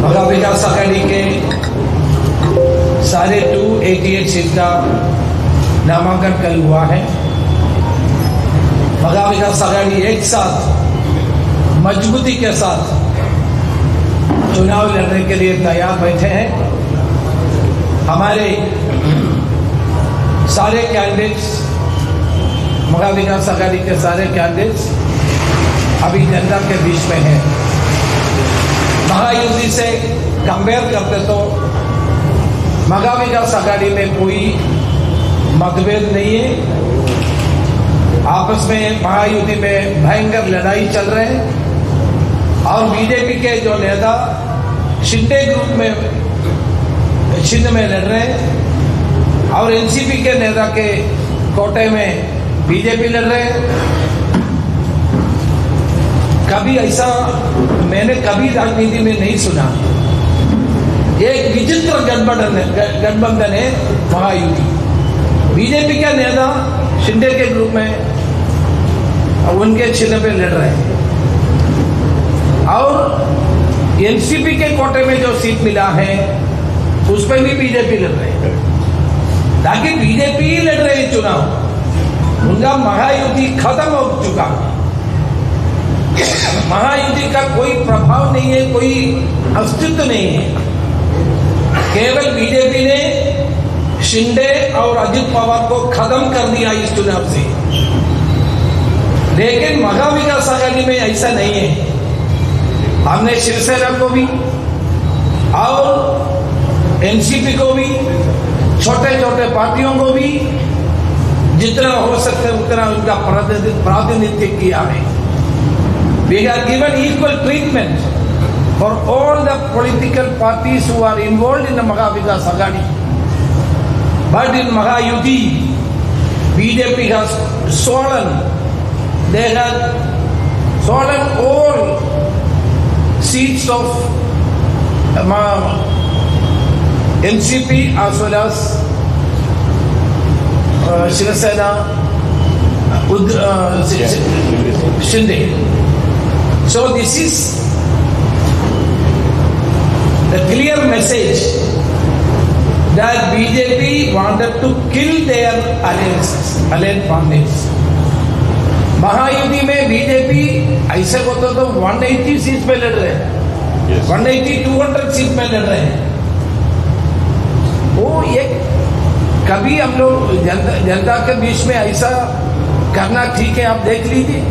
महाविकास आघाड़ी के सारे 288 सीट का नामांकन कल हुआ है। महाविकास आघाड़ी एक साथ मजबूती के साथ चुनाव लड़ने के लिए तैयार बैठे हैं। हमारे सारे कैंडिडेट्स, महाविकास आघाड़ी के सारे कैंडिडेट्स अभी जनता के बीच में हैं। महायुति से कंपेयर करते तो महाविकास आघाड़ी में कोई मतभेद नहीं है। आपस में महायुति में भयंकर लड़ाई चल रहे हैं और बीजेपी के जो नेता शिंदे ग्रुप में छिन्न में लड़ रहे हैं और एनसीपी के नेता के कोटे में बीजेपी लड़ रहे हैं। कभी ऐसा मैंने कभी राजनीति में नहीं सुना। एक विचित्र गठबंधन है महायुति। बीजेपी के नेता शिंदे के ग्रुप में उनके चिन्ह पे लड़ रहे हैं और एनसीपी के कोटे में जो सीट मिला है उस पर भी बीजेपी लड़ रहे हैं। ताकि बीजेपी ही लड़ रही चुनाव, उनका महायुति खत्म हो चुका। महायुति का कोई प्रभाव नहीं है, कोई अस्तित्व नहीं है। केवल बीजेपी ने शिंदे और अजित पवार को खत्म कर दिया इस चुनाव से। लेकिन महाविकास आघाड़ी में ऐसा नहीं है। हमने शिवसेना को भी और एनसीपी को भी, छोटे छोटे पार्टियों को भी जितना हो सकता है उतना उनका प्रातिनिध्य किया है। We have given equal treatment for all the political parties who are involved in the Mahavikas Aghadi. But in Mahayuti, BJP has stolen. They have stolen all seats of NCP as well as Shiv Sena, Shinde. So this is the clear message that BJP wanted to kill their alliance partners. Mahayuti में BJP ऐसे बोलते तो 180 seat पे लड़ रहे हैं, 180-200 seat में लड़ रहे हैं। वो एक कभी हम लोग जनता के बीच में ऐसा करना ठीक है, आप देख लीजिए।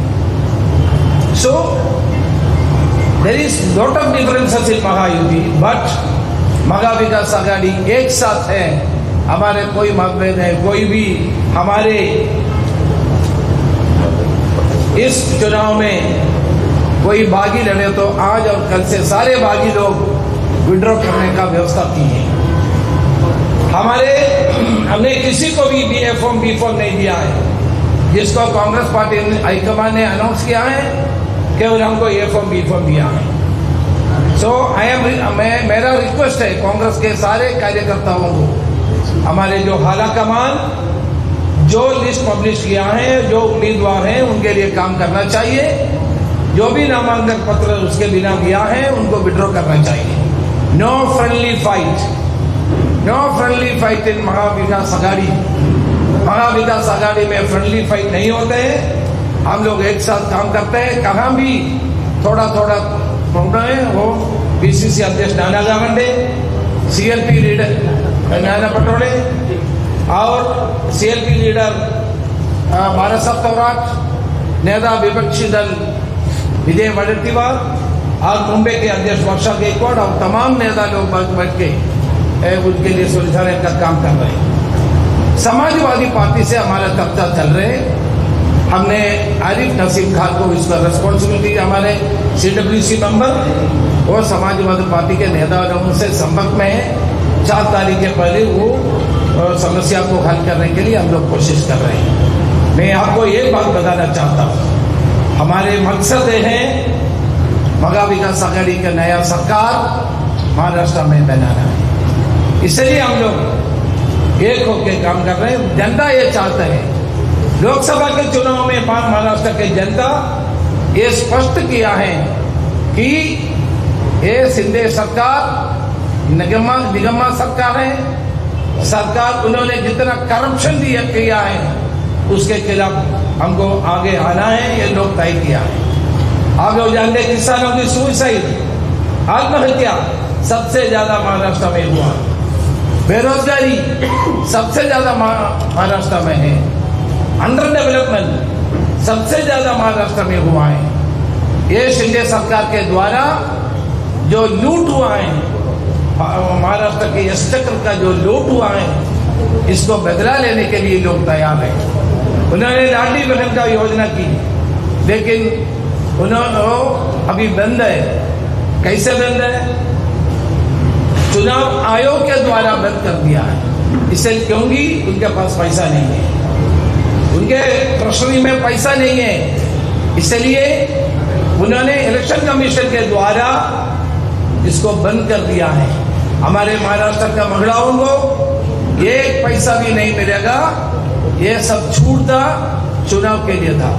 So there is lot of differences in Mahayuti, but Mahavikas Aghadi एक साथ है। हमारे कोई मतभेद है, कोई भी हमारे इस चुनाव में कोई बागी लड़े तो आज और कल से सारे बागी लोग विड्रॉ करने का व्यवस्था की है। हमने किसी को भी BA फॉर्म B फॉर्म नहीं दिया है। जिसको कांग्रेस पार्टी हाईकमान ने अनाउंस किया है, केवल हमको A फॉर्म B फॉर्म दिया है। सो मेरा रिक्वेस्ट है कांग्रेस के सारे कार्यकर्ताओं को, हमारे जो हाला कमान जो लिस्ट पब्लिश किया है, जो उम्मीदवार हैं उनके लिए काम करना चाहिए। जो भी नामांकन पत्र उसके बिना दिया है उनको विड्रॉ करना चाहिए। No friendly fight, no friendly fight in Mahavikas Aghadi. Mahavikas Aghadi में फ्रेंडली फाइट नहीं होते हैं। हम लोग एक साथ काम करते हैं। कहाँ भी थोड़ा थोड़ा प्रॉब्लम है वो PCC अध्यक्ष नाना गावंडे, CLP लीडर नाना पटोले और CLP लीडर भारत सप्तराज, नेता विपक्षी दल विजय वडेट्टीवार और मुंबई के अध्यक्ष वर्षा गायकवाड़ और तमाम नेता लोग बैठ के उनके लिए सुलझाने का काम कर रहे हैं। समाजवादी पार्टी से हमारा चर्चा चल रहे हैं। हमने आरिफ नसीम खान को इसका रिस्पॉन्सिबिलिटी, हमारे CWC मेंबर और समाजवादी पार्टी के नेता से संपर्क में है। 4 तारीख के पहले वो समस्या को हल करने के लिए हम लोग कोशिश कर रहे हैं। मैं आपको ये बात बताना चाहता हूँ, हमारे मकसद है महाविकास आघाड़ी का नया सरकार महाराष्ट्र में बनाना है। इसलिए हम लोग एक होकर काम कर रहे हैं। जनता ये चाहते हैं। लोकसभा के चुनाव में महाराष्ट्र की जनता ये स्पष्ट किया है कि ये शिंदे सरकार निगम्मा सरकार है। सरकार उन्होंने जितना करप्शन किया है उसके खिलाफ हमको आगे आना है, ये लोग तय किया है। आप लोग जानते हैं किसानों की सुसाइड, आत्महत्या सबसे ज्यादा महाराष्ट्र में हुआ। बेरोजगारी सबसे ज्यादा महाराष्ट्र में है। अंडर डेवलपमेंट सबसे ज्यादा महाराष्ट्र में हुआ है। ये शिंदे सरकार के द्वारा जो लूट हुआ है, महाराष्ट्र के एक्सचेकर का जो लूट हुआ है, इसको बदला लेने के लिए लोग तैयार हैं। उन्होंने लाडली बहन का योजना की, लेकिन उन्होंने अभी बंद है। कैसे बंद है? चुनाव आयोग के द्वारा बंद कर दिया है। इसे क्योंकि उनके पास पैसा नहीं है, उनके ट्रेजरी में पैसा नहीं है, इसलिए उन्होंने इलेक्शन कमीशन के द्वारा इसको बंद कर दिया है। हमारे महाराष्ट्र के महिलाओं को एक पैसा भी नहीं मिलेगा। ये सब छूट था, चुनाव के लिए था।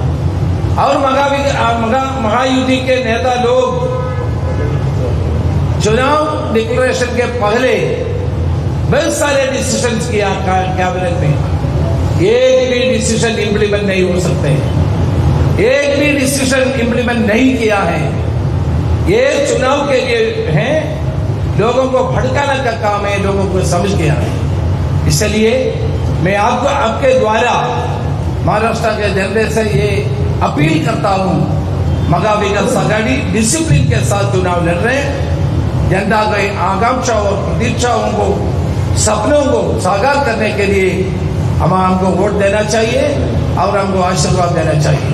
और महायुति के नेता लोग चुनाव डिक्लेरेशन के पहले बहुत सारे डिसीजन किया कैबिनेट में। एक भी डिसीजन इंप्लीमेंट नहीं हो सकते, एक भी डिसीजन इंप्लीमेंट नहीं किया है। ये चुनाव के लिए है, लोगों को भड़काने का काम है, लोगों को समझ गया है। इसलिए मैं आपको आपके द्वारा महाराष्ट्र के जनता से ये अपील करता हूँ, महाविकास आघाड़ी डिसिप्लिन के साथ चुनाव लड़ रहे हैं। जनता की आकांक्षाओं और प्रतीक्षाओं को, सपनों को साकार करने के लिए हमको वोट देना चाहिए और हमको आशीर्वाद देना चाहिए।